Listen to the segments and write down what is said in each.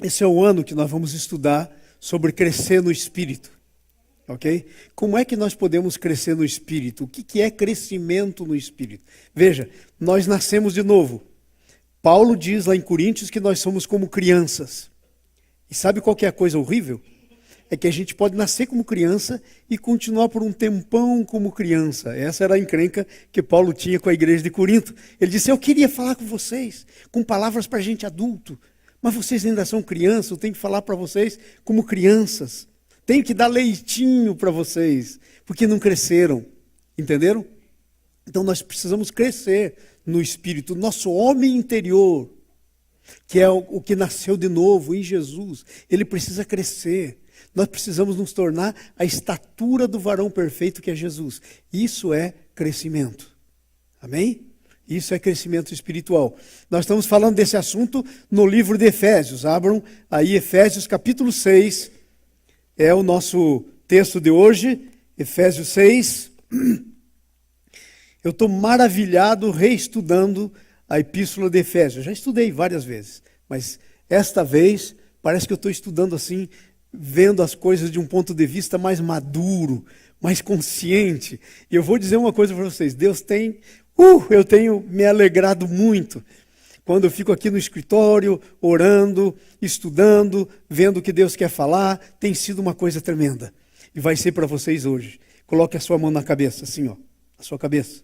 Esse é o ano que nós vamos estudar sobre crescer no Espírito. Ok? Como é que nós podemos crescer no Espírito? O que é crescimento no Espírito? Veja, nós nascemos de novo. Paulo diz lá em Coríntios que nós somos como crianças. E sabe qual que é a coisa horrível? É que a gente pode nascer como criança e continuar por um tempão como criança. Essa era a encrenca que Paulo tinha com a igreja de Corinto. Ele disse, eu queria falar com vocês, com palavras para gente adulto, mas vocês ainda são crianças, eu tenho que falar para vocês como crianças. Tenho que dar leitinho para vocês, porque não cresceram. Entenderam? Então nós precisamos crescer no Espírito. Nosso homem interior, que é o que nasceu de novo em Jesus, ele precisa crescer. Nós precisamos nos tornar a estatura do varão perfeito que é Jesus. Isso é crescimento. Amém? Isso é crescimento espiritual. Nós estamos falando desse assunto no livro de Efésios. Abram aí Efésios capítulo 6. É o nosso texto de hoje, Efésios 6. Eu estou maravilhado reestudando a epístola de Efésios. Eu já estudei várias vezes, mas esta vez parece que eu estou estudando assim, vendo as coisas de um ponto de vista mais maduro, mais consciente. E eu vou dizer uma coisa para vocês, eu tenho me alegrado muito quando eu fico aqui no escritório, orando, estudando, vendo o que Deus quer falar. Tem sido uma coisa tremenda. E vai ser para vocês hoje. Coloque a sua mão na cabeça, assim, ó, na sua cabeça.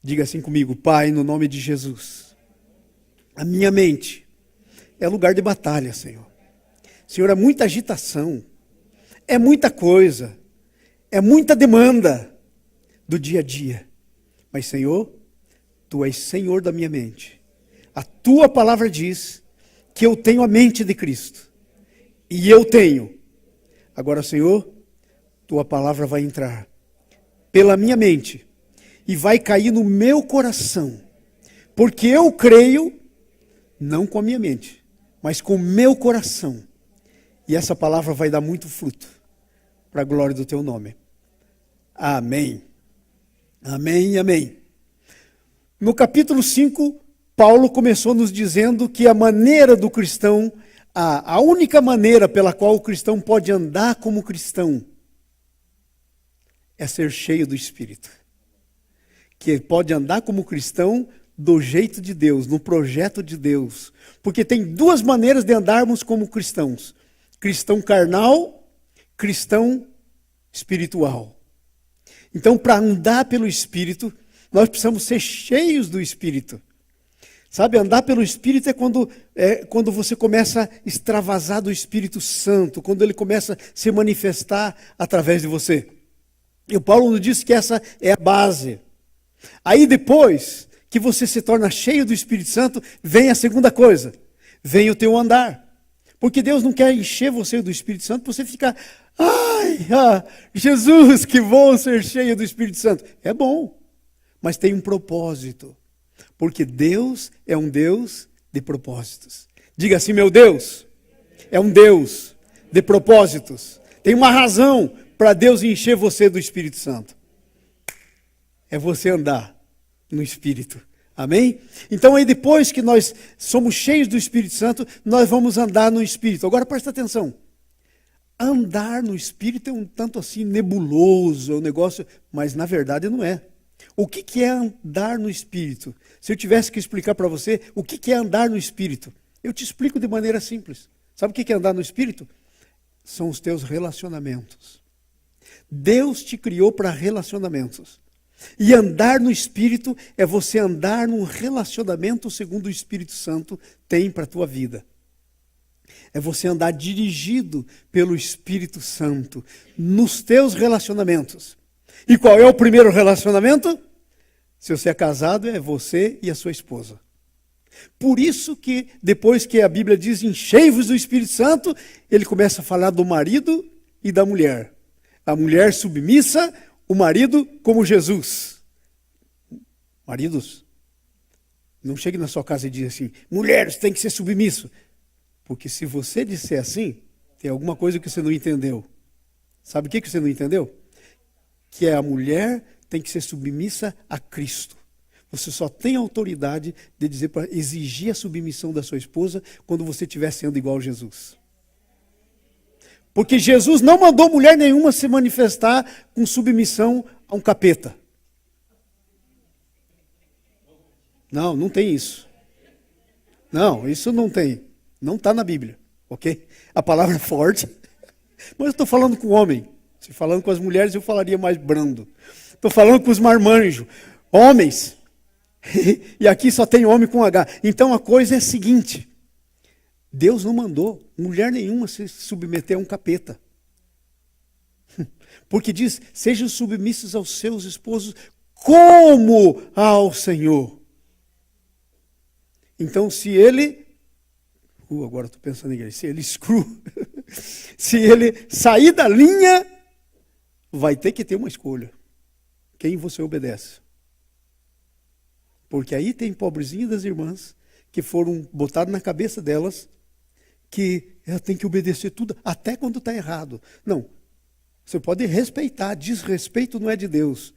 Diga assim comigo, Pai, no nome de Jesus. A minha mente é lugar de batalha, Senhor. Senhor, é muita agitação, é muita coisa, é muita demanda do dia a dia. Mas, Senhor, Tu és Senhor da minha mente. A Tua palavra diz que eu tenho a mente de Cristo. E eu tenho. Agora, Senhor, Tua palavra vai entrar pela minha mente e vai cair no meu coração. Porque eu creio, não com a minha mente, mas com o meu coração. E essa palavra vai dar muito fruto para a glória do Teu nome. Amém. Amém e amém. No capítulo 5, Paulo começou nos dizendo que a maneira do cristão, a única maneira pela qual o cristão pode andar como cristão, é ser cheio do Espírito. Que ele pode andar como cristão do jeito de Deus, no projeto de Deus. Porque tem duas maneiras de andarmos como cristãos. Cristão carnal, cristão espiritual. Então, para andar pelo Espírito, nós precisamos ser cheios do Espírito. Sabe, andar pelo Espírito é quando você começa a extravasar do Espírito Santo, quando ele começa a se manifestar através de você. E o Paulo nos disse que essa é a base. Aí depois que você se torna cheio do Espírito Santo, vem a segunda coisa, vem o teu andar. Porque Deus não quer encher você do Espírito Santo para você ficar, Jesus, que bom ser cheio do Espírito Santo. É bom. Mas tem um propósito, porque Deus é um Deus de propósitos. Diga assim, meu Deus é um Deus de propósitos. Tem uma razão para Deus encher você do Espírito Santo. É você andar no Espírito. Amém? Então aí depois que nós somos cheios do Espírito Santo, nós vamos andar no Espírito. Agora presta atenção. Andar no Espírito é um tanto assim nebuloso, é um negócio, mas na verdade não é. O que é andar no Espírito? Se eu tivesse que explicar para você o que é andar no Espírito, eu te explico de maneira simples. Sabe o que é andar no Espírito? São os teus relacionamentos. Deus te criou para relacionamentos. E andar no Espírito é você andar num relacionamento segundo o Espírito Santo tem para a tua vida. É você andar dirigido pelo Espírito Santo nos teus relacionamentos. E qual é o primeiro relacionamento? Se você é casado, é você e a sua esposa. Por isso que depois que a Bíblia diz enchei-vos do Espírito Santo, ele começa a falar do marido e da mulher. A mulher submissa, o marido como Jesus. Maridos, não chegue na sua casa e diga assim, mulher, você tem que ser submisso. Porque se você disser assim, tem alguma coisa que você não entendeu. Sabe o que você não entendeu? Que a mulher tem que ser submissa a Cristo. Você só tem autoridade de dizer para exigir a submissão da sua esposa quando você estiver sendo igual a Jesus. Porque Jesus não mandou mulher nenhuma se manifestar com submissão a um capeta. Não, não tem isso. Não, isso não tem. Não está na Bíblia, ok? A palavra é forte, mas eu estou falando com o homem. Se falando com as mulheres, eu falaria mais brando. Estou falando com os marmanjos, homens. E aqui só tem homem com H. Então a coisa é a seguinte: Deus não mandou mulher nenhuma se submeter a um capeta. Porque diz, sejam submissos aos seus esposos como ao Senhor. Então se ele, agora estou pensando em igreja, se ele se ele sair da linha, vai ter que ter uma escolha. Quem você obedece? Porque aí tem pobrezinha das irmãs que foram botadas na cabeça delas que ela tem que obedecer tudo, até quando está errado. Não, você pode respeitar, desrespeito não é de Deus.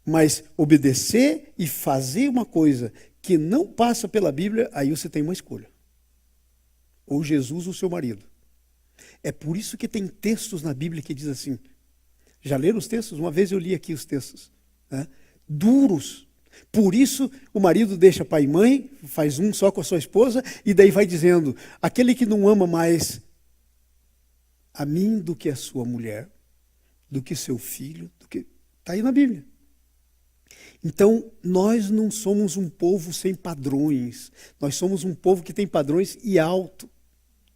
Mas obedecer e fazer uma coisa que não passa pela Bíblia, aí você tem uma escolha. Ou Jesus ou seu marido. É por isso que tem textos na Bíblia que diz assim. Já leram os textos? Uma vez eu li aqui os textos. Né? Duros. Por isso o marido deixa pai e mãe, faz um só com a sua esposa, e daí vai dizendo, aquele que não ama mais a mim do que a sua mulher, do que seu filho, do que... Está aí na Bíblia. Então, nós não somos um povo sem padrões. Nós somos um povo que tem padrões e alto.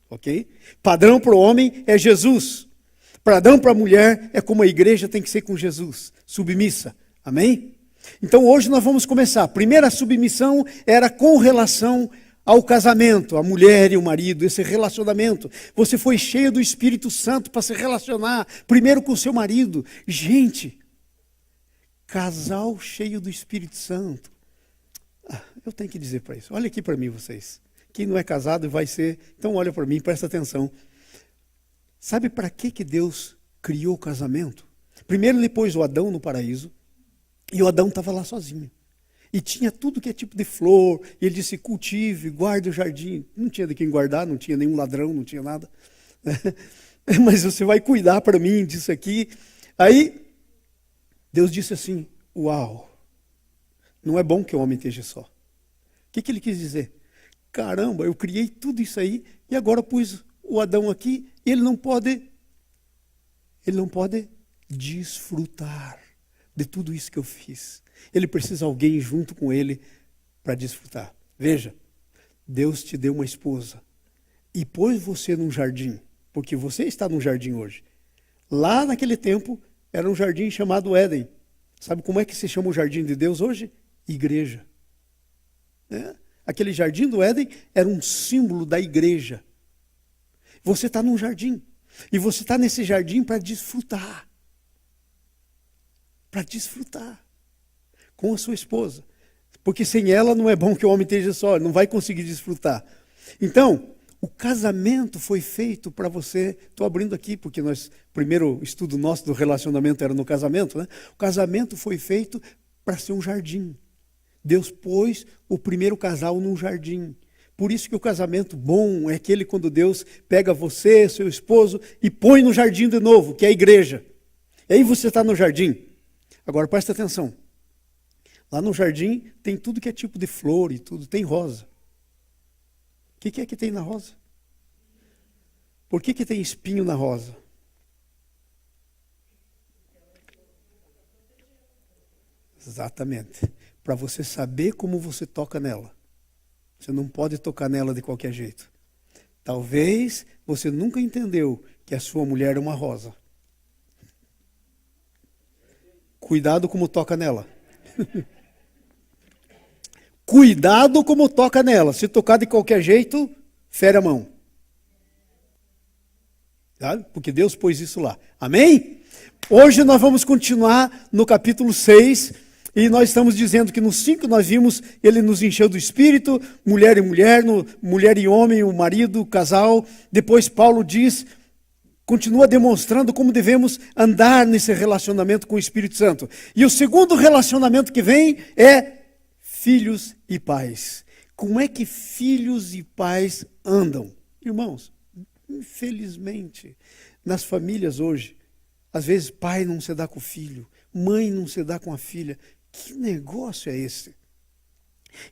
Ok? Padrão para o homem é Jesus. Padrão para a mulher é como a igreja tem que ser com Jesus. Submissa. Amém? Então, hoje nós vamos começar. A primeira submissão era com relação ao casamento, a mulher e o marido, esse relacionamento. Você foi cheio do Espírito Santo para se relacionar primeiro com o seu marido. Gente, casal cheio do Espírito Santo. Eu tenho que dizer para isso. Olha aqui para mim, vocês. Quem não é casado vai ser. Então olha para mim, presta atenção. Sabe para que Deus criou o casamento? Primeiro ele pôs o Adão no paraíso. E o Adão estava lá sozinho. E tinha tudo que é tipo de flor. E ele disse, cultive, guarde o jardim. Não tinha de quem guardar, não tinha nenhum ladrão, não tinha nada. Mas você vai cuidar para mim disso aqui. Aí Deus disse assim, uau, não é bom que o homem esteja só. O que ele quis dizer? Caramba, eu criei tudo isso aí e agora pus o Adão aqui e ele não pode desfrutar de tudo isso que eu fiz. Ele precisa de alguém junto com ele para desfrutar. Veja, Deus te deu uma esposa e pôs você num jardim, porque você está num jardim hoje. Lá naquele tempo, era um jardim chamado Éden. Sabe como é que se chama o jardim de Deus hoje? Igreja. Aquele jardim do Éden era um símbolo da igreja. Você está num jardim. E você está nesse jardim para desfrutar. Para desfrutar. Com a sua esposa. Porque sem ela não é bom que o homem esteja só. Não vai conseguir desfrutar. Então, o casamento foi feito para você. Estou abrindo aqui, porque primeiro estudo nosso do relacionamento era no casamento, né? O casamento foi feito para ser um jardim. Deus pôs o primeiro casal num jardim. Por isso que o casamento bom é aquele quando Deus pega você, seu esposo, e põe no jardim de novo, que é a igreja. E aí você está no jardim. Agora presta atenção. Lá no jardim tem tudo que é tipo de flor e tudo, tem rosa. O que é que tem na rosa? Por que tem espinho na rosa? Exatamente. Para você saber como você toca nela. Você não pode tocar nela de qualquer jeito. Talvez você nunca entendeu que a sua mulher é uma rosa. Cuidado como toca nela. Cuidado como toca nela. Se tocar de qualquer jeito, fere a mão. Tá? Porque Deus pôs isso lá. Amém? Hoje nós vamos continuar no capítulo 6. E nós estamos dizendo que no 5 nós vimos, ele nos encheu do Espírito, mulher e mulher, mulher e homem, o marido, o casal. Depois Paulo diz, continua demonstrando como devemos andar nesse relacionamento com o Espírito Santo. E o segundo relacionamento que vem é filhos e pais. Como é que filhos e pais andam? Irmãos, infelizmente, nas famílias hoje, às vezes pai não se dá com o filho, mãe não se dá com a filha. Que negócio é esse?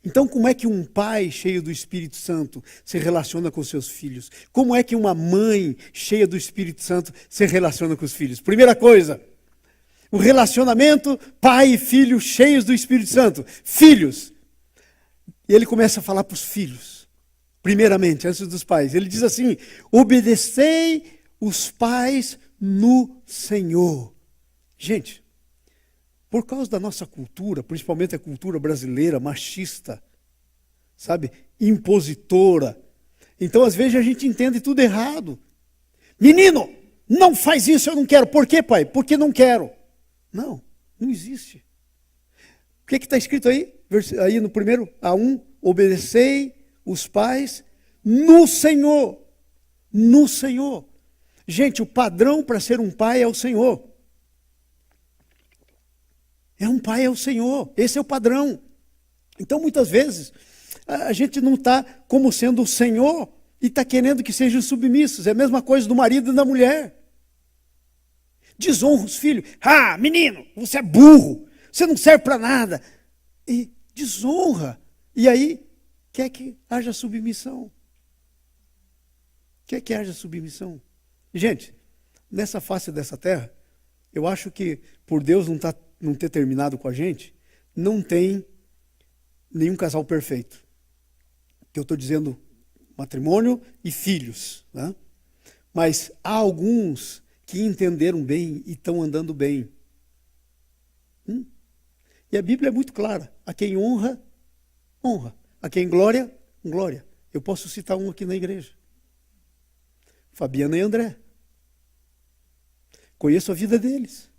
Então, como é que um pai cheio do Espírito Santo se relaciona com seus filhos? Como é que uma mãe cheia do Espírito Santo se relaciona com os filhos? Primeira coisa, o relacionamento pai e filho cheios do Espírito Santo. Filhos. E ele começa a falar para os filhos, primeiramente, antes dos pais. Ele diz assim: obedecei os pais no Senhor. Gente, por causa da nossa cultura, principalmente a cultura brasileira, machista, sabe, impositora. Então, às vezes, a gente entende tudo errado. Menino, não faz isso, eu não quero. Por quê, pai? Porque não quero. Não, não existe. O que está escrito aí? Aí no primeiro, A1, obedecei os pais no Senhor. No Senhor. Gente, o padrão para ser um pai é o Senhor. É um pai, é o Senhor. Esse é o padrão. Então, muitas vezes, a gente não está como sendo o Senhor e está querendo que sejam submissos. É a mesma coisa do marido e da mulher. Desonra os filhos. Ah, menino, você é burro. Você não serve para nada. E desonra. E aí, quer que haja submissão. Quer que haja submissão. Gente, nessa face dessa terra, eu acho que por Deus não ter terminado com a gente, não tem nenhum casal perfeito. Que eu estou dizendo matrimônio e filhos. Né? Mas há alguns que entenderam bem e estão andando bem. E a Bíblia é muito clara. A quem honra, honra. A quem glória, glória. Eu posso citar um aqui na igreja. Fabiana e André. Conheço a vida deles.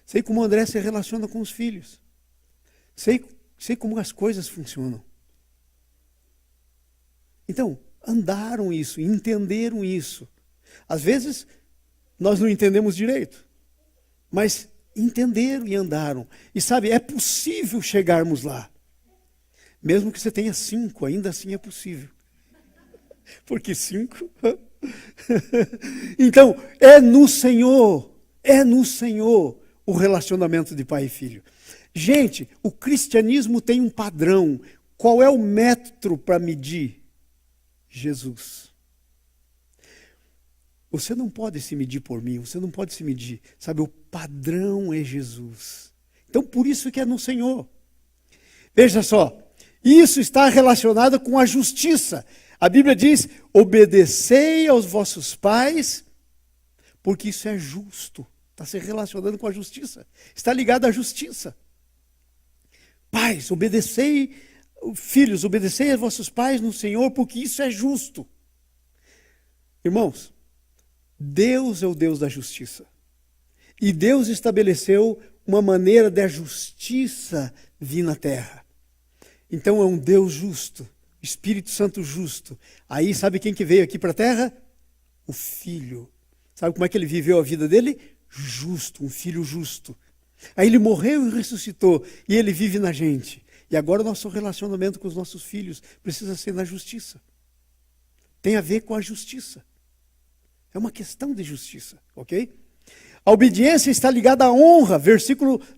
Sei como o André se relaciona com os filhos. Sei como as coisas funcionam. Então, andaram isso, entenderam isso. Às vezes, nós não entendemos direito. Mas entenderam e andaram. E sabe, é possível chegarmos lá. Mesmo que você tenha 5, ainda assim é possível. Porque 5... Então, é no Senhor o relacionamento de pai e filho. Gente, o cristianismo tem um padrão. Qual é o método para medir? Jesus. Você não pode se medir por mim, você não pode se medir. Sabe, o padrão é Jesus. Então, por isso que é no Senhor. Veja só, isso está relacionado com a justiça. A Bíblia diz, obedecei aos vossos pais, porque isso é justo. Está se relacionando com a justiça. Está ligado à justiça. Pais, obedecei, filhos, obedecei aos vossos pais no Senhor, porque isso é justo. Irmãos, Deus é o Deus da justiça. E Deus estabeleceu uma maneira da justiça vir na terra. Então é um Deus justo, Espírito Santo justo. Aí sabe quem que veio aqui para a terra? O Filho. Sabe como é que ele viveu a vida dele? Justo, um filho justo. Aí ele morreu e ressuscitou, e ele vive na gente. E agora o nosso relacionamento com os nossos filhos precisa ser na justiça. Tem a ver com a justiça. É uma questão de justiça, ok? A obediência está ligada à honra,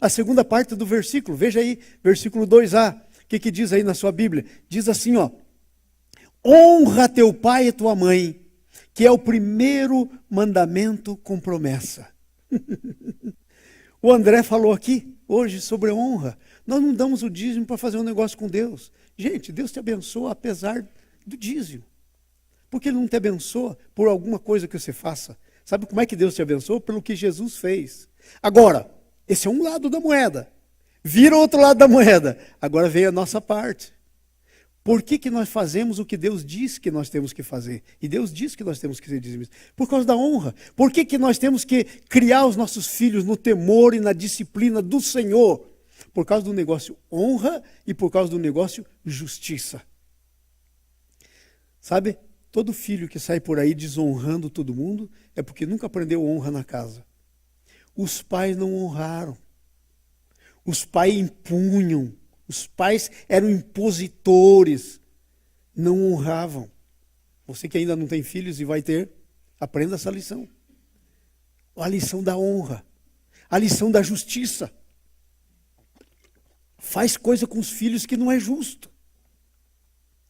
a segunda parte do versículo. Veja aí, versículo 2a. O que diz aí na sua Bíblia? Diz assim, ó. Honra teu pai e tua mãe, que é o primeiro mandamento com promessa. O André falou aqui, hoje, sobre honra. Nós não damos o dízimo para fazer um negócio com Deus. Gente, Deus te abençoa apesar do dízimo. Porque Ele não te abençoa por alguma coisa que você faça. Sabe como é que Deus te abençoa? Pelo que Jesus fez. Agora, esse é um lado da moeda. Vira o outro lado da moeda. Agora vem a nossa parte. Por que nós fazemos o que Deus diz que nós temos que fazer? E Deus diz que nós temos que ser dizimistas. Por causa da honra. Por que nós temos que criar os nossos filhos no temor e na disciplina do Senhor? Por causa do negócio honra e por causa do negócio justiça. Sabe? Todo filho que sai por aí desonrando todo mundo é porque nunca aprendeu honra na casa. Os pais não honraram. Os pais impunham Os pais eram impositores, não honravam. Você que ainda não tem filhos e vai ter, aprenda essa lição. A lição da honra, a lição da justiça. Faz coisa com os filhos que não é justo.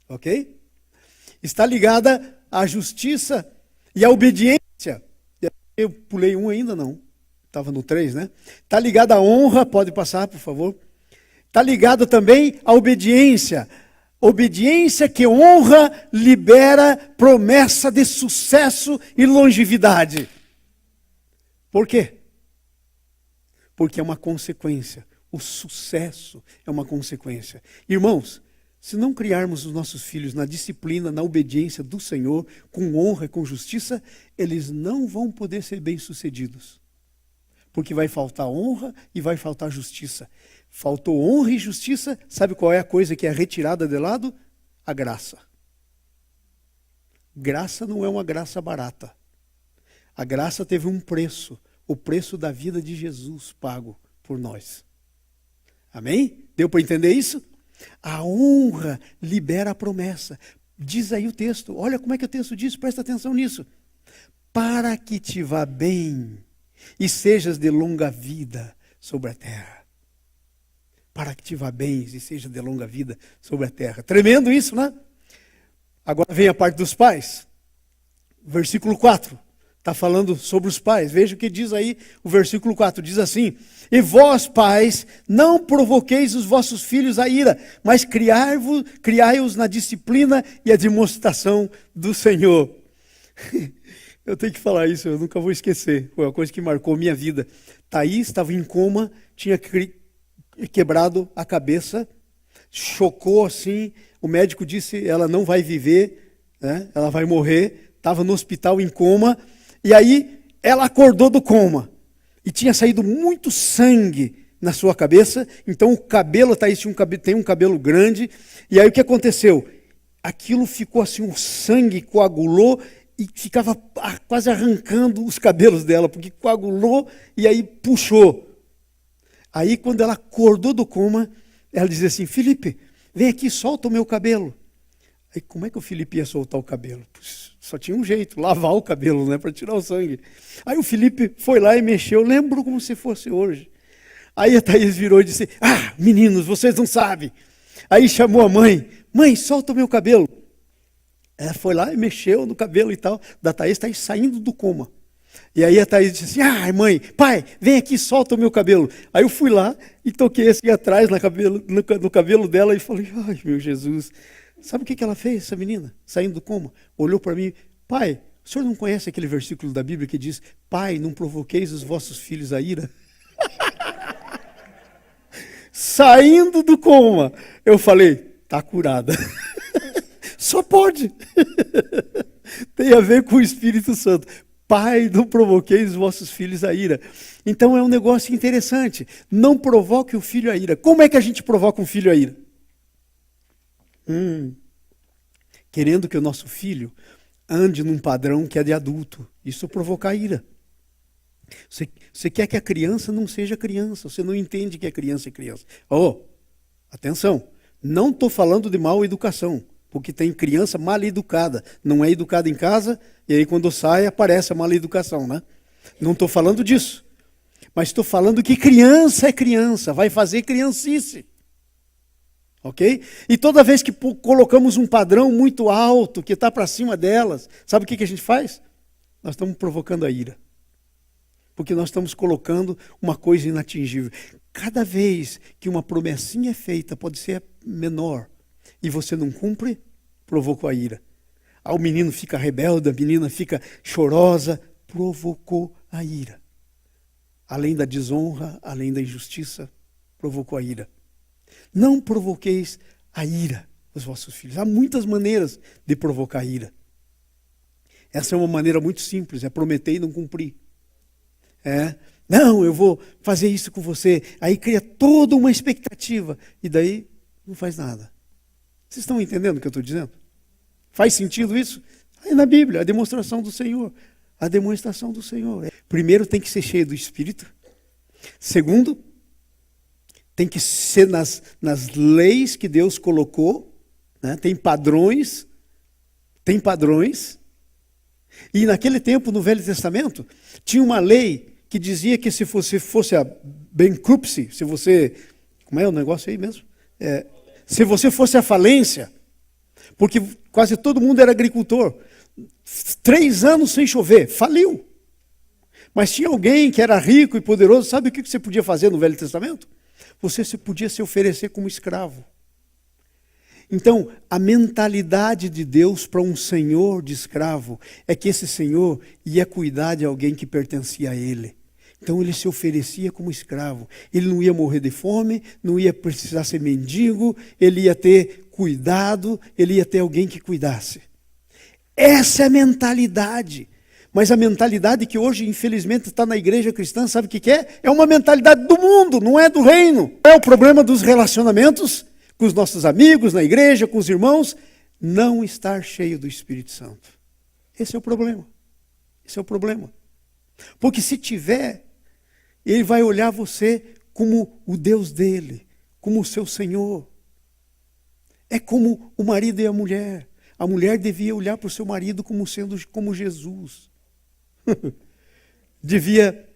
Ok? Está ligada à justiça e à obediência. Eu pulei um ainda, não. Estava no 3, né? Está ligada à honra, pode passar, por favor. Está ligado também à obediência. Obediência que honra, libera promessa de sucesso e longevidade. Por quê? Porque é uma consequência. O sucesso é uma consequência. Irmãos, se não criarmos os nossos filhos na disciplina, na obediência do Senhor, com honra e com justiça, eles não vão poder ser bem-sucedidos. Porque vai faltar honra e vai faltar justiça. Faltou honra e justiça, sabe qual é a coisa que é retirada de lado? A graça. Graça não é uma graça barata. A graça teve um preço, o preço da vida de Jesus pago por nós. Amém? Deu para entender isso? A honra libera a promessa. Diz aí o texto, olha como é que o texto diz, presta atenção nisso. Para que te vá bem e sejas de longa vida sobre a terra. Para que te vá bem e seja de longa vida sobre a terra. Tremendo isso, né? Agora vem a parte dos pais. Versículo 4. Está falando sobre os pais. Veja o que diz aí o versículo 4. Diz assim: e vós, pais, não provoqueis os vossos filhos a ira, mas criai-os na disciplina e a demonstração do Senhor. Eu tenho que falar isso, eu nunca vou esquecer. Foi uma coisa que marcou minha vida. Thaís estava em coma, tinha quebrado a cabeça, chocou assim. O médico disse, ela não vai viver, né? Ela vai morrer. Estava no hospital em coma. E aí ela acordou do coma. E tinha saído muito sangue na sua cabeça. Então o cabelo, Thaís tem um cabelo grande. E aí o que aconteceu? Aquilo ficou assim, o sangue coagulou e ficava quase arrancando os cabelos dela, porque coagulou e aí puxou. Aí quando ela acordou do coma, ela dizia assim, Felipe, vem aqui, solta o meu cabelo. Aí como é que o Felipe ia soltar o cabelo? Só tinha um jeito, lavar o cabelo, né, para tirar o sangue. Aí o Felipe foi lá e mexeu, lembro como se fosse hoje. Aí a Thaís virou e disse, meninos, vocês não sabem. Aí chamou a mãe, mãe, solta o meu cabelo. Ela foi lá e mexeu no cabelo e tal, da Thaís, Thaís saindo do coma. E aí a Thaís disse assim, mãe, pai, vem aqui, solta o meu cabelo. Aí eu fui lá e toquei assim atrás no cabelo dela e falei, ai meu Jesus. Sabe o que ela fez, essa menina, saindo do coma? Olhou para mim, pai, o senhor não conhece aquele versículo da Bíblia que diz, pai, não provoqueis os vossos filhos a ira? Saindo do coma, eu falei, tá curada. Só pode. Tem a ver com o Espírito Santo. Pai, não provoqueis os vossos filhos a ira. Então é um negócio interessante. Não provoque o filho a ira. Como é que a gente provoca um filho a ira? Querendo que o nosso filho ande num padrão que é de adulto. Isso provoca ira. Você quer que a criança não seja criança. Você não entende que a criança é criança. Atenção. Não estou falando de mal educação. Porque tem criança mal educada. Não é educada em casa. E aí quando sai aparece a mal educação, né? Não estou falando disso. Mas estou falando que criança é criança. Vai fazer criancice. Ok? E toda vez que colocamos um padrão muito alto, que está para cima delas, sabe o que a gente faz? Nós estamos provocando a ira. Porque nós estamos colocando uma coisa inatingível. Cada vez que uma promessinha é feita, pode ser menor, e você não cumpre, provocou a ira. O menino fica rebelde, a menina fica chorosa, provocou a ira. Além da desonra, além da injustiça, provocou a ira. Não provoqueis a ira dos vossos filhos. Há muitas maneiras de provocar a ira. Essa é uma maneira muito simples, é prometer e não cumprir. Não, eu vou fazer isso com você. Aí cria toda uma expectativa e daí não faz nada. Vocês estão entendendo o que eu estou dizendo? Faz sentido isso? Aí na Bíblia, a demonstração do Senhor. A demonstração do Senhor. Primeiro tem que ser cheio do Espírito. Segundo, tem que ser nas leis que Deus colocou, né? Tem padrões. E naquele tempo, no Velho Testamento, tinha uma lei que dizia que se você fosse a bankruptcy, se você... Como é o negócio aí mesmo? Se você fosse a falência, porque quase todo mundo era agricultor, 3 anos sem chover, faliu. Mas tinha alguém que era rico e poderoso, sabe o que você podia fazer no Velho Testamento? Você podia se oferecer como escravo. Então, a mentalidade de Deus para um senhor de escravo é que esse senhor ia cuidar de alguém que pertencia a ele. Então ele se oferecia como escravo. Ele não ia morrer de fome, não ia precisar ser mendigo, ele ia ter cuidado, ele ia ter alguém que cuidasse. Essa é a mentalidade. Mas a mentalidade que hoje, infelizmente, está na igreja cristã, sabe o que é? É uma mentalidade do mundo, não é do reino. É o problema dos relacionamentos com os nossos amigos, na igreja, com os irmãos, não estar cheio do Espírito Santo. Esse é o problema. Esse é o problema. Porque se tiver, ele vai olhar você como o Deus dele, como o seu Senhor. É como o marido e a mulher. A mulher devia olhar para o seu marido como sendo como Jesus. Devia...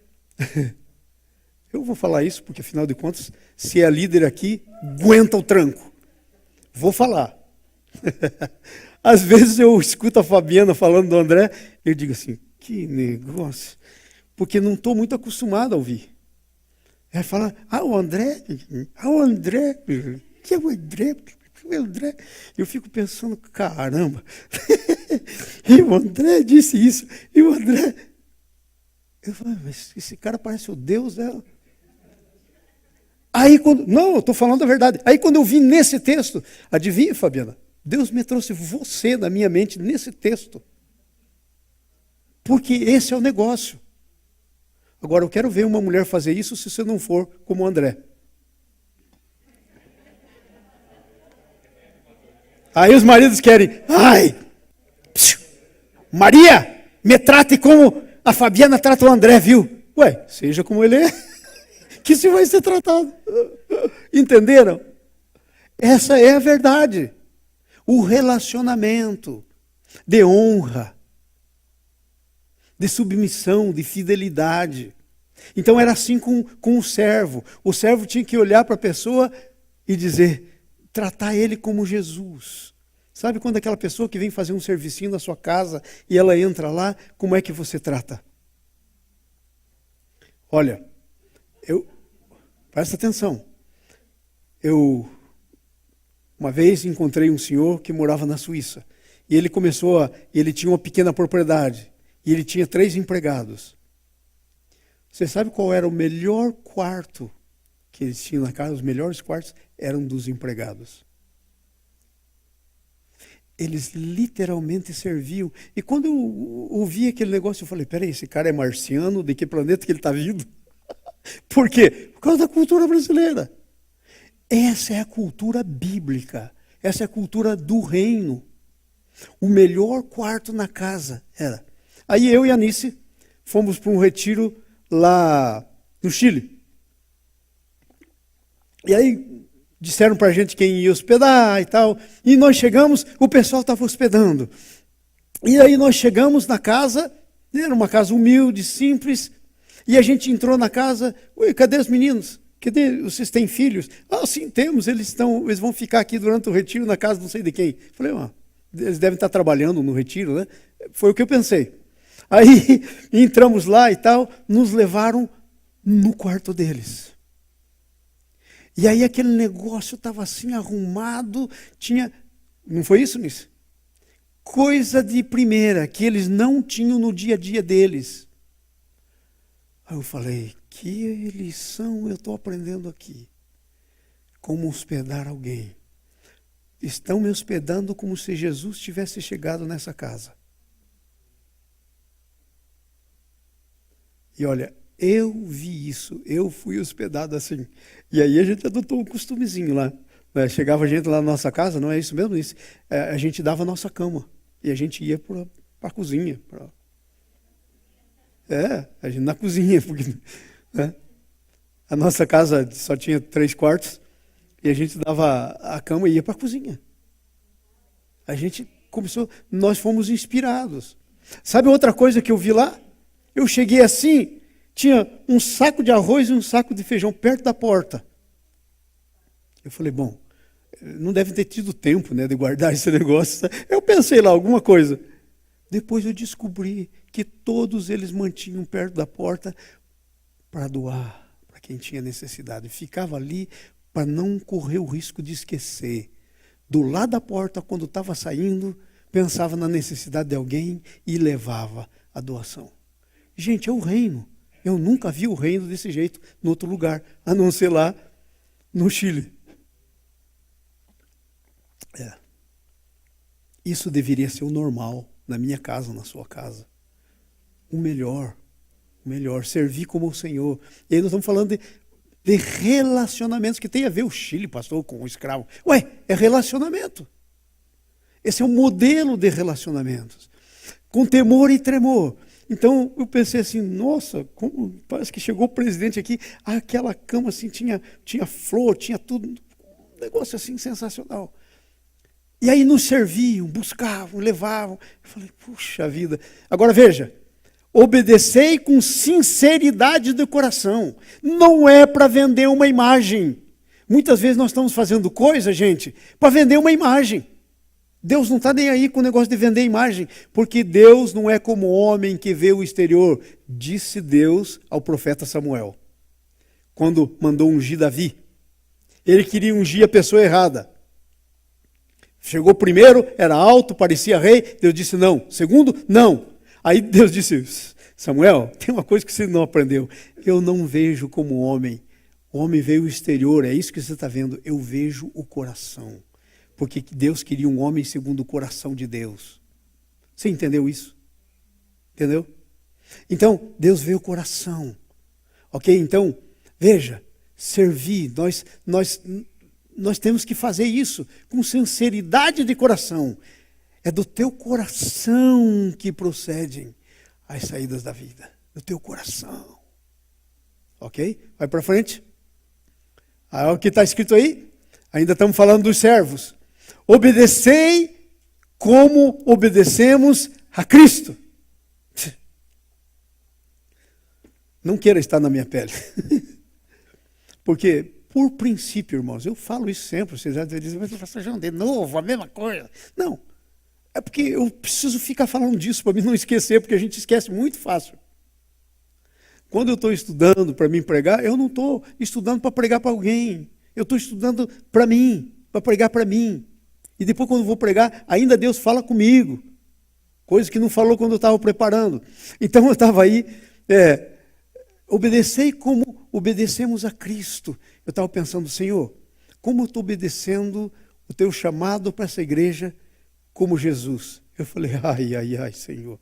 Eu vou falar isso porque, afinal de contas, se é a líder aqui, aguenta o tranco. Vou falar. Às vezes eu escuto a Fabiana falando do André, eu digo assim, que negócio. Porque não estou muito acostumado a ouvir. Ela fala, o André, que é o André? Eu fico pensando, caramba. E o André disse isso. E o André... Eu falo, mas esse cara parece o Deus dela. Aí quando... Não, eu estou falando a verdade. Aí quando eu vi nesse texto, adivinha, Fabiana? Deus me trouxe você na minha mente nesse texto. Porque esse é o negócio. Agora, eu quero ver uma mulher fazer isso se você não for como o André. Aí os maridos querem, Maria, me trate como a Fabiana trata o André, viu? Ué, seja como ele é, que se vai ser tratado. Entenderam? Essa é a verdade. O relacionamento de honra, de submissão, de fidelidade. Então era assim com o servo. O servo tinha que olhar para a pessoa e dizer, tratar ele como Jesus. Sabe quando aquela pessoa que vem fazer um servicinho na sua casa e ela entra lá, como é que você trata? Olha, presta atenção. Uma vez encontrei um senhor que morava na Suíça. E ele tinha uma pequena propriedade. E ele tinha 3 empregados. Você sabe qual era o melhor quarto que eles tinham na casa? Os melhores quartos eram dos empregados. Eles literalmente serviam. E quando eu ouvi aquele negócio, eu falei, peraí, esse cara é marciano? De que planeta que ele está vindo? Por quê? Por causa da cultura brasileira. Essa é a cultura bíblica. Essa é a cultura do reino. O melhor quarto na casa era. Aí eu e a Anice fomos para um retiro lá no Chile. E aí disseram para a gente quem ia hospedar e tal. E nós chegamos, o pessoal estava hospedando. E aí nós chegamos na casa, era uma casa humilde, simples. E a gente entrou na casa, cadê os meninos? Vocês têm filhos? Sim, temos, eles vão ficar aqui durante o retiro na casa não sei de quem. Falei, eles devem estar trabalhando no retiro, né? Foi o que eu pensei. Aí entramos lá e tal, nos levaram no quarto deles. E aí aquele negócio estava assim arrumado, não foi isso, Nisso? Coisa de primeira, que eles não tinham no dia a dia deles. Aí eu falei, que lição eu estou aprendendo aqui. Como hospedar alguém. Estão me hospedando como se Jesus tivesse chegado nessa casa. E olha, eu vi isso, eu fui hospedado assim. E aí a gente adotou um costumezinho lá. Chegava gente lá na nossa casa, não é isso mesmo? A gente dava a nossa cama. E a gente ia para a cozinha. A gente na cozinha. Porque, né? A nossa casa só tinha 3 quartos e a gente dava a cama e ia para a cozinha. A gente começou, nós fomos inspirados. Sabe outra coisa que eu vi lá? Eu cheguei assim, tinha um saco de arroz e um saco de feijão perto da porta. Eu falei, bom, não deve ter tido tempo, né, de guardar esse negócio. Eu pensei lá, alguma coisa. Depois eu descobri que todos eles mantinham perto da porta para doar para quem tinha necessidade. Ficava ali para não correr o risco de esquecer. Do lado da porta, quando estava saindo, pensava na necessidade de alguém e levava a doação. Gente, é o reino. Eu nunca vi o reino desse jeito em outro lugar, a não ser lá no Chile. Isso deveria ser o normal na minha casa, na sua casa. O melhor, servir como o Senhor. E aí nós estamos falando de relacionamentos que tem a ver o Chile, pastor, com o escravo. Ué, é relacionamento. Esse é um modelo de relacionamentos. Com temor e tremor. Então eu pensei assim, nossa, como parece que chegou o presidente aqui, aquela cama assim tinha flor, tinha tudo, um negócio assim sensacional. E aí nos serviam, buscavam, levavam. Eu falei, puxa vida. Agora veja, obedecei com sinceridade de coração. Não é para vender uma imagem. Muitas vezes nós estamos fazendo coisa, gente, para vender uma imagem. Deus não está nem aí com o negócio de vender imagem, porque Deus não é como homem que vê o exterior, disse Deus ao profeta Samuel, quando mandou ungir Davi. Ele queria ungir a pessoa errada. Chegou primeiro, era alto, parecia rei, Deus disse não. Segundo, não. Aí Deus disse, Samuel, tem uma coisa que você não aprendeu. Eu não vejo como homem. O homem vê o exterior, é isso que você está vendo. Eu vejo o coração. Porque Deus queria um homem segundo o coração de Deus. Você entendeu isso? Entendeu? Então, Deus vê o coração. Ok? Então, veja, servir, nós temos que fazer isso com sinceridade de coração. É do teu coração que procedem as saídas da vida. Do teu coração. Ok? Vai para frente. O que está escrito aí? Ainda estamos falando dos servos. Obedecei como obedecemos a Cristo. Não queira estar na minha pele. Porque, por princípio, irmãos, eu falo isso sempre. Vocês já dizem, mas pastor João, de novo, a mesma coisa. Não. É porque eu preciso ficar falando disso para mim não esquecer, porque a gente esquece muito fácil. Quando eu estou estudando para mim pregar, eu não estou estudando para pregar para alguém. Eu estou estudando para mim, para pregar para mim. E depois, quando vou pregar, ainda Deus fala comigo. Coisa que não falou quando eu estava preparando. Então, eu estava aí, obedecei como obedecemos a Cristo. Eu estava pensando, Senhor, como eu estou obedecendo o teu chamado para essa igreja como Jesus? Eu falei, ai, Senhor,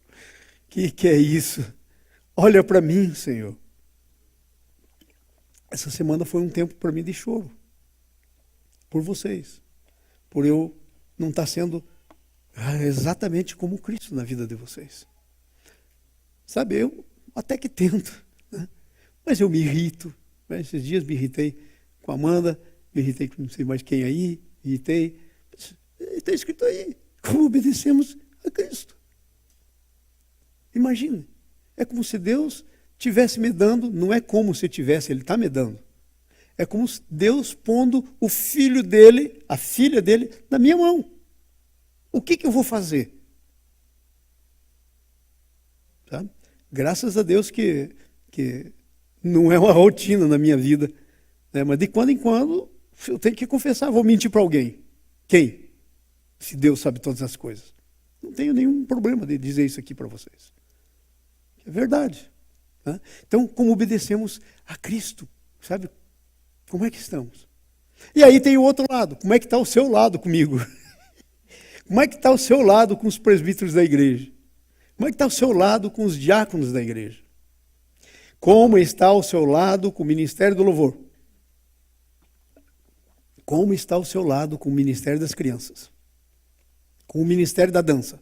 que é isso? Olha para mim, Senhor. Essa semana foi um tempo para mim de choro. Por vocês. Por eu não estar sendo exatamente como Cristo na vida de vocês. Sabe, eu até que tento, né? Mas eu me irrito. Né? Esses dias me irritei com a Amanda, me irritei com não sei mais quem aí, irritei. Está escrito aí, como obedecemos a Cristo. Imagina, é como se Deus estivesse me dando, não é como se tivesse, Ele está me dando. É como Deus pondo o filho dele, a filha dele, na minha mão. O que eu vou fazer? Sabe? Graças a Deus que não é uma rotina na minha vida. Né? Mas de quando em quando eu tenho que confessar, vou mentir para alguém. Quem? Se Deus sabe todas as coisas. Não tenho nenhum problema de dizer isso aqui para vocês. É verdade. Né? Então, como obedecemos a Cristo? Sabe? Como é que estamos? E aí tem o outro lado. Como é que está o seu lado comigo? Como é que está o seu lado com os presbíteros da igreja? Como é que está o seu lado com os diáconos da igreja? Como está o seu lado com o ministério do louvor? Como está o seu lado com o ministério das crianças? Com o ministério da dança?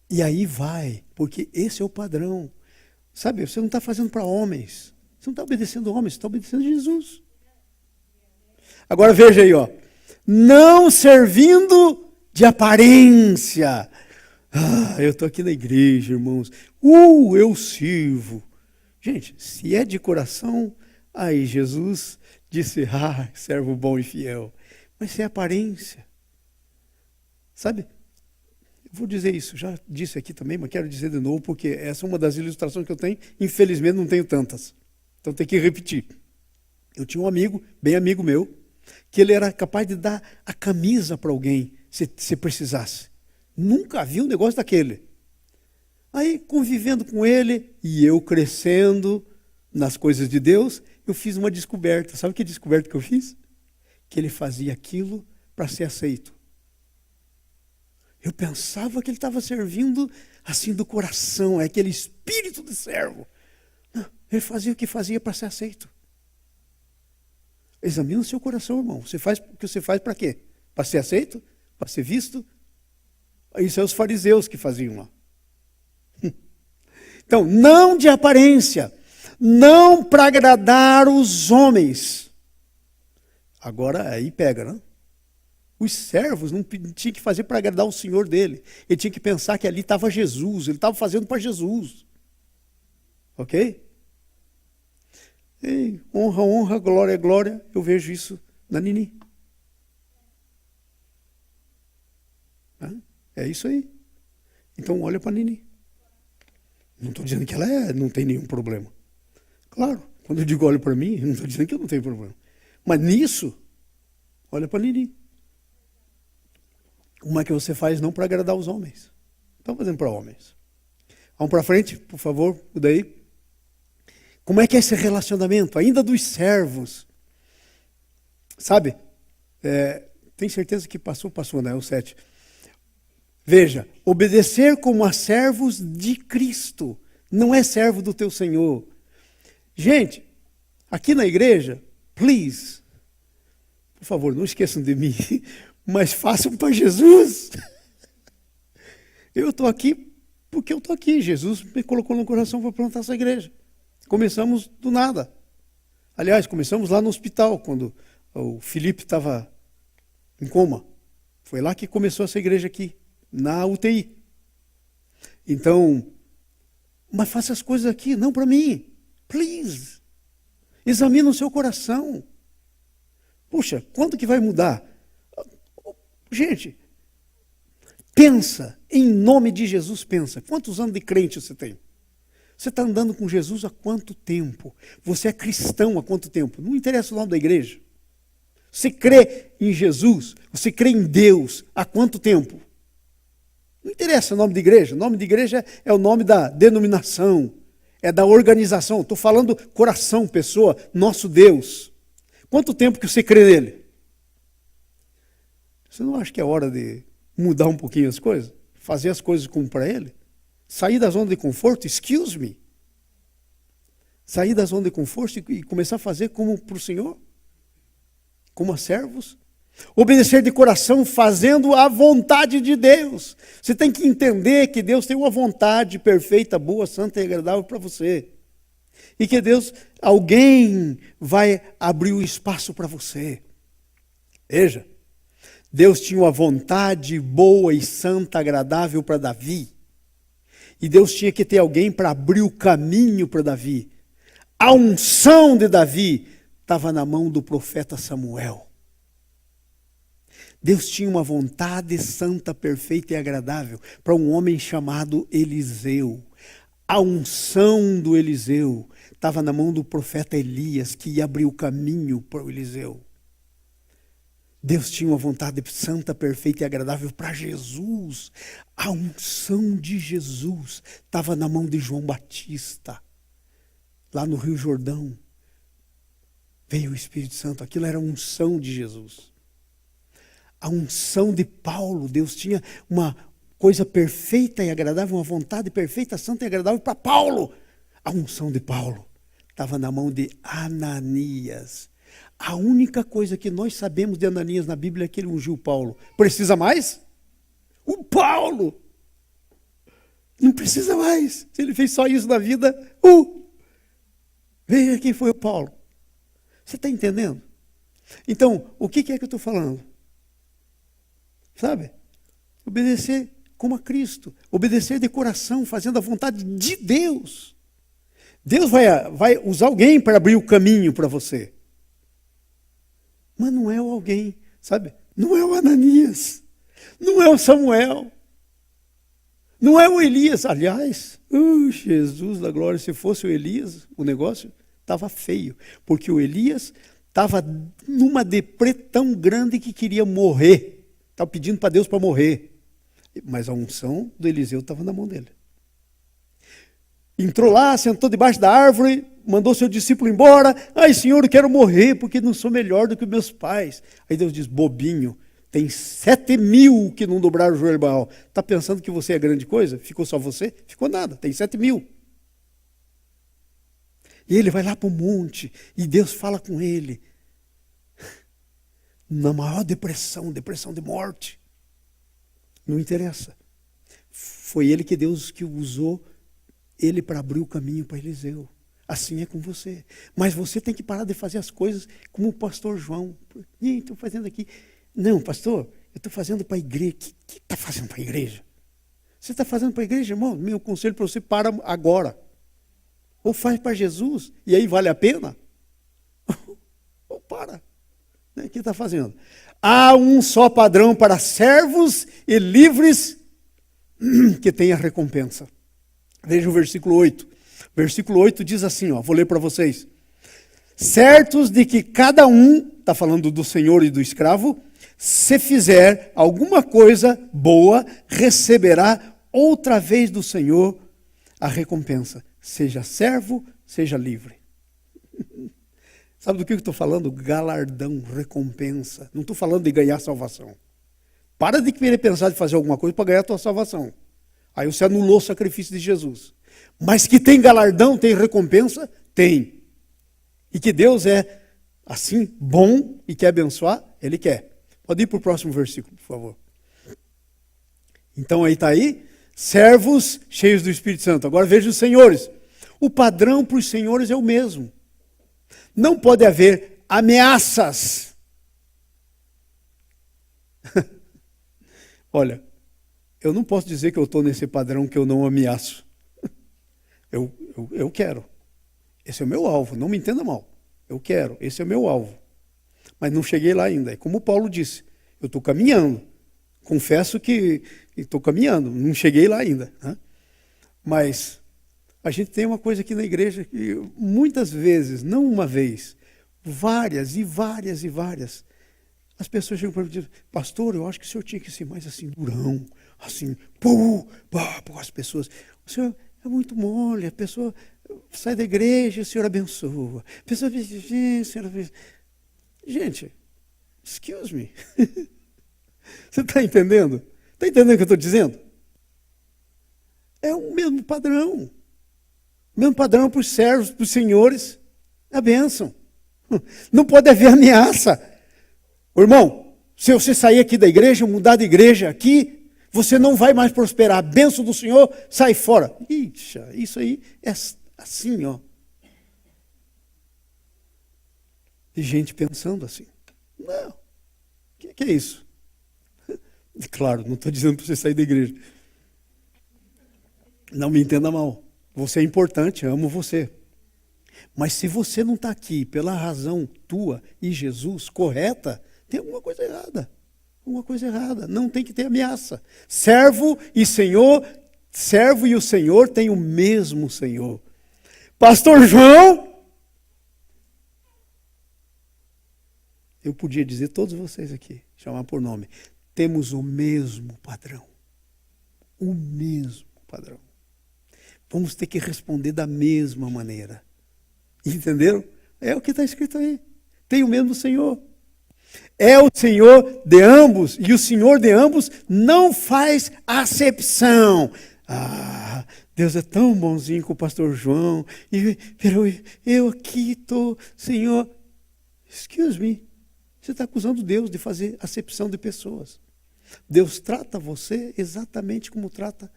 E aí vai, porque esse é o padrão. Sabe, você não está fazendo para homens. Você não está obedecendo ao homem, você está obedecendo a Jesus. Agora veja aí, ó. Não servindo de aparência. Eu estou aqui na igreja, irmãos. Eu sirvo. Gente, se é de coração, aí Jesus disse, servo bom e fiel. Mas se é aparência. Sabe? Eu vou dizer isso, já disse aqui também, mas quero dizer de novo, porque essa é uma das ilustrações que eu tenho. Infelizmente não tenho tantas. Então tem que repetir. Eu tinha um amigo, bem amigo meu, que ele era capaz de dar a camisa para alguém, se precisasse. Nunca vi um negócio daquele. Aí, convivendo com ele, e eu crescendo nas coisas de Deus, eu fiz uma descoberta. Sabe que descoberta que eu fiz? Que ele fazia aquilo para ser aceito. Eu pensava que ele estava servindo assim do coração, é aquele espírito de servo. Não, ele fazia o que fazia para ser aceito. Examina o seu coração, irmão. Você faz o que você faz para quê? Para ser aceito? Para ser visto? Isso é os fariseus que faziam lá. Então, não de aparência, não para agradar os homens. Agora aí pega, né? Os servos não tinham que fazer para agradar o Senhor dele. Ele tinha que pensar que ali estava Jesus, ele estava fazendo para Jesus. Ok? E honra, honra, glória, glória. Eu vejo isso na Nini. É isso aí. Então olha para a Nini. Não estou dizendo que ela não tem nenhum problema. Claro, quando eu digo olha para mim, não estou dizendo que eu não tenho problema. Mas nisso, olha para a Nini. Como é que você faz não para agradar os homens? Estão fazendo para homens. Vamos para frente, por favor, o daí. Como é que é esse relacionamento, ainda dos servos? Sabe? Tem certeza que passou, né? O 7. Veja, obedecer como a servos de Cristo. Não é servo do teu Senhor. Gente, aqui na igreja, please, por favor, não esqueçam de mim, mas façam para Jesus. Eu estou aqui porque eu estou aqui. Jesus me colocou no coração para plantar essa igreja. Começamos do nada. Aliás, começamos lá no hospital, quando o Felipe estava em coma. Foi lá que começou essa igreja aqui, na UTI. Então, mas faça as coisas aqui, não para mim. Please. Examina o seu coração. Puxa, quando que vai mudar? Gente, pensa, em nome de Jesus, pensa. Quantos anos de crente você tem? Você está andando com Jesus há quanto tempo? Você é cristão há quanto tempo? Não interessa o nome da igreja. Você crê em Jesus? Você crê em Deus há quanto tempo? Não interessa o nome de igreja. O nome de igreja é o nome da denominação, é da organização. Estou falando coração, pessoa, nosso Deus. Quanto tempo que você crê nele? Você não acha que é hora de mudar um pouquinho as coisas? Fazer as coisas como para ele? Sair da zona de conforto? Excuse me. Sair da zona de conforto e começar a fazer como para o Senhor? Como a servos? Obedecer de coração, fazendo a vontade de Deus. Você tem que entender que Deus tem uma vontade perfeita, boa, santa e agradável para você. E que Deus, alguém vai abrir o espaço para você. Veja, Deus tinha uma vontade boa e santa, agradável para Davi. E Deus tinha que ter alguém para abrir o caminho para Davi. A unção de Davi estava na mão do profeta Samuel. Deus tinha uma vontade santa, perfeita e agradável para um homem chamado Eliseu. A unção do Eliseu estava na mão do profeta Elias, que ia abrir o caminho para o Eliseu. Deus tinha uma vontade santa, perfeita e agradável para Jesus. A unção de Jesus estava na mão de João Batista, lá no Rio Jordão. Veio o Espírito Santo, aquilo era a unção de Jesus. A unção de Paulo, Deus tinha uma coisa perfeita e agradável, uma vontade perfeita, santa e agradável para Paulo. A unção de Paulo estava na mão de Ananias. A única coisa que nós sabemos de Ananias na Bíblia é que ele ungiu Paulo. Precisa mais? O Paulo! Não precisa mais. Se ele fez só isso na vida, Veja quem foi o Paulo. Você está entendendo? Então, o que é que eu estou falando? Sabe? Obedecer como a Cristo. Obedecer de coração, fazendo a vontade de Deus. Deus vai usar alguém para abrir o caminho para você. Mas não é o alguém, sabe? Não é o Ananias. Não é o Samuel. Não é o Elias. Aliás, Jesus da glória, se fosse o Elias, o negócio estava feio. Porque o Elias estava numa deprê tão grande que queria morrer. Estava pedindo para Deus para morrer. Mas a unção do Eliseu estava na mão dele. Entrou lá, sentou debaixo da árvore, mandou seu discípulo embora. Ai, Senhor, eu quero morrer porque não sou melhor do que meus pais. Aí Deus diz, bobinho, tem 7.000 que não dobraram o joelho Baal. Está pensando que você é grande coisa? Ficou só você? Ficou nada, tem 7.000. E ele vai lá para o monte e Deus fala com ele. Na maior depressão de morte. Não interessa. Foi ele que Deus que usou ele para abrir o caminho para Eliseu. Assim é com você. Mas você tem que parar de fazer as coisas como o pastor João. Estou fazendo aqui. Não, pastor, eu estou fazendo para a igreja. O que está fazendo para a igreja? Você está fazendo para a igreja, irmão? Meu conselho para você, para agora. Ou faz para Jesus, e aí vale a pena. Ou para. O que está fazendo? Há um só padrão para servos e livres que tem a recompensa. Veja o versículo 8. Versículo 8 diz assim, vou ler para vocês. Certos de que cada um, está falando do senhor e do escravo, se fizer alguma coisa boa, receberá outra vez do Senhor a recompensa. Seja servo, seja livre. Sabe do que eu estou falando? Galardão, recompensa. Não estou falando de ganhar salvação. Para de querer pensar de fazer alguma coisa para ganhar a tua salvação. Aí você anulou o sacrifício de Jesus. Mas que tem galardão, tem recompensa? Tem. E que Deus é assim, bom e quer abençoar? Ele quer. Pode ir para o próximo versículo, por favor. Então aí está aí. Servos cheios do Espírito Santo. Agora veja os senhores. O padrão para os senhores é o mesmo. Não pode haver ameaças. Olha, eu não posso dizer que eu estou nesse padrão que eu não ameaço. Eu quero. Esse é o meu alvo, não me entenda mal. Eu quero, esse é o meu alvo. Mas não cheguei lá ainda. É como o Paulo disse, eu estou caminhando. Confesso que estou caminhando, não cheguei lá ainda. Né? Mas a gente tem uma coisa aqui na igreja que muitas vezes, não uma vez, várias e várias e várias, as pessoas chegam para mim e dizem, pastor, eu acho que o senhor tinha que ser mais assim, durão, assim, as pessoas. O senhor é muito mole, a pessoa sai da igreja, o senhor abençoa. A pessoa diz, gente, excuse me. Você está entendendo? Está entendendo o que eu estou dizendo? É o mesmo padrão. O mesmo padrão para os servos, para os senhores. É a bênção. Não pode haver ameaça. Irmão, se você sair aqui da igreja, mudar de igreja aqui, você não vai mais prosperar. A bênção do Senhor sai fora. Ixi, isso aí é assim, ó. E gente pensando assim. Não. O que é isso? Claro, não estou dizendo para você sair da igreja. Não me entenda mal. Você é importante, amo você. Mas se você não está aqui pela razão tua e Jesus correta, tem alguma coisa errada. Alguma coisa errada. Não tem que ter ameaça. Servo e o Senhor têm o mesmo Senhor. Pastor João, eu podia dizer todos vocês aqui, chamar por nome. Temos o mesmo padrão. O mesmo padrão. Vamos ter que responder da mesma maneira. Entenderam? É o que está escrito aí. Tem o mesmo Senhor. É o Senhor de ambos. E o Senhor de ambos não faz acepção. Ah, Deus é tão bonzinho com o pastor João. Eu aqui estou, Senhor. Excuse me. Você está acusando Deus de fazer acepção de pessoas. Deus trata você exatamente como trata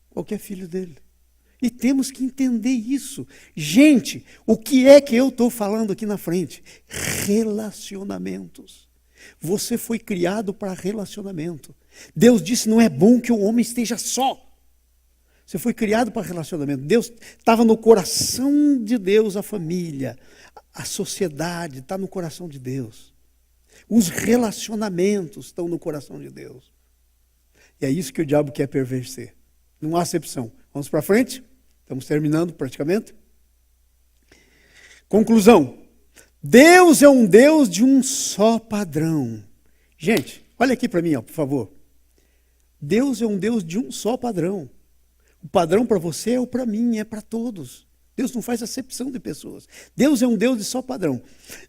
qualquer filho dele. E temos que entender isso. Gente, o que é que eu estou falando aqui na frente? Relacionamentos. Você foi criado para relacionamento. Deus disse, não é bom que o homem esteja só. Você foi criado para relacionamento. Deus estava no coração de Deus, a família, a sociedade está no coração de Deus. Os relacionamentos estão no coração de Deus. E é isso que o diabo quer perverter. Não há acepção. Vamos para frente? Estamos terminando praticamente. Conclusão. Deus é um Deus de um só padrão. Gente, olha aqui para mim, ó, por favor. Deus é um Deus de um só padrão. O padrão para você é o para mim, é para todos. Deus não faz acepção de pessoas. Deus é um Deus de só padrão.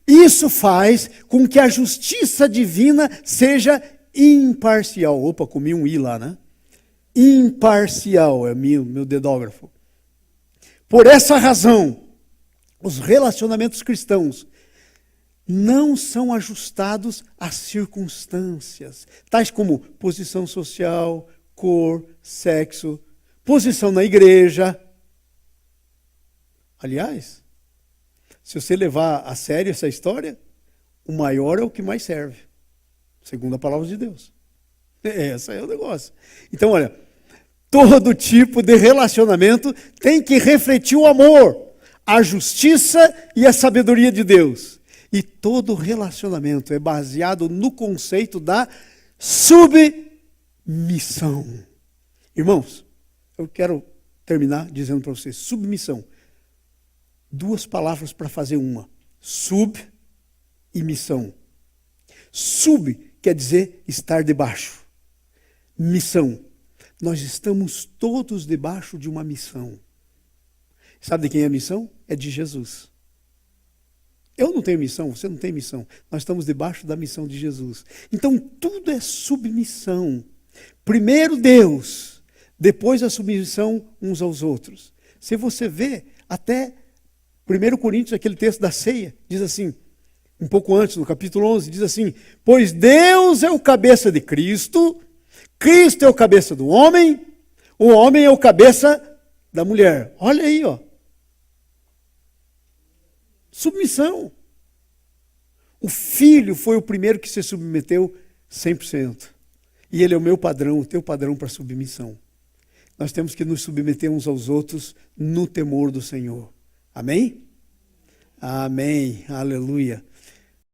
Isso faz com que a justiça divina seja imparcial. Opa, comi um i lá, né? Imparcial é meu dedógrafo. Por essa razão, os relacionamentos cristãos não são ajustados às circunstâncias, tais como posição social, cor, sexo, posição na igreja. Aliás, se você levar a sério essa história, o maior é o que mais serve, segundo a palavra de Deus. Esse é o negócio. Então, olha, todo tipo de relacionamento tem que refletir o amor, a justiça e a sabedoria de Deus. E todo relacionamento é baseado no conceito da submissão. Irmãos, eu quero terminar dizendo para vocês, submissão. 2 palavras para fazer uma. Sub e missão. Sub quer dizer estar debaixo. Missão. Nós estamos todos debaixo de uma missão. Sabe de quem é a missão? É de Jesus. Eu não tenho missão, você não tem missão. Nós estamos debaixo da missão de Jesus. Então tudo é submissão. Primeiro Deus, depois a submissão uns aos outros. Se você vê, até 1 Coríntios, aquele texto da ceia, diz assim, um pouco antes, no capítulo 11, diz assim, pois Deus é o cabeça de Cristo, Cristo é o cabeça do homem, o homem é o cabeça da mulher. Olha aí, ó. Submissão. O filho foi o primeiro que se submeteu 100%. E ele é o meu padrão, o teu padrão para submissão. Nós temos que nos submeter uns aos outros no temor do Senhor. Amém? Amém. Aleluia.